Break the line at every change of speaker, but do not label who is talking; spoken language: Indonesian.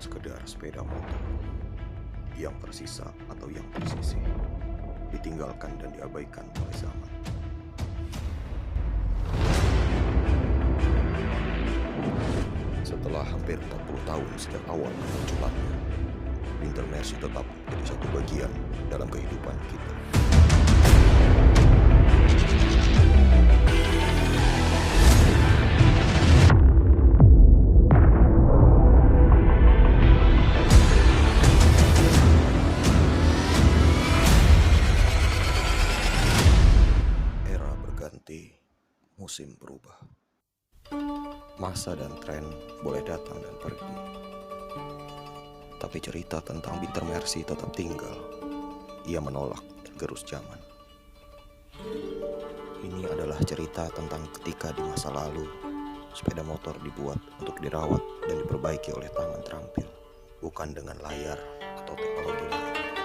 sekedar sepeda motor yang tersisa atau yang tersisih, ditinggalkan dan diabaikan oleh zaman. Setelah hampir 40 tahun sejak awal kemunculannya, Binter Mercy tetap menjadi satu bagian dalam kehidupan kita. Era berganti, musim berubah. Masa dan tren boleh datang dan pergi, tapi cerita tentang Binter Mercy tetap tinggal. Ia menolak tergerus zaman. Ini adalah cerita tentang ketika di masa lalu sepeda motor dibuat untuk dirawat dan diperbaiki oleh tangan terampil, bukan dengan layar atau teknologi lain.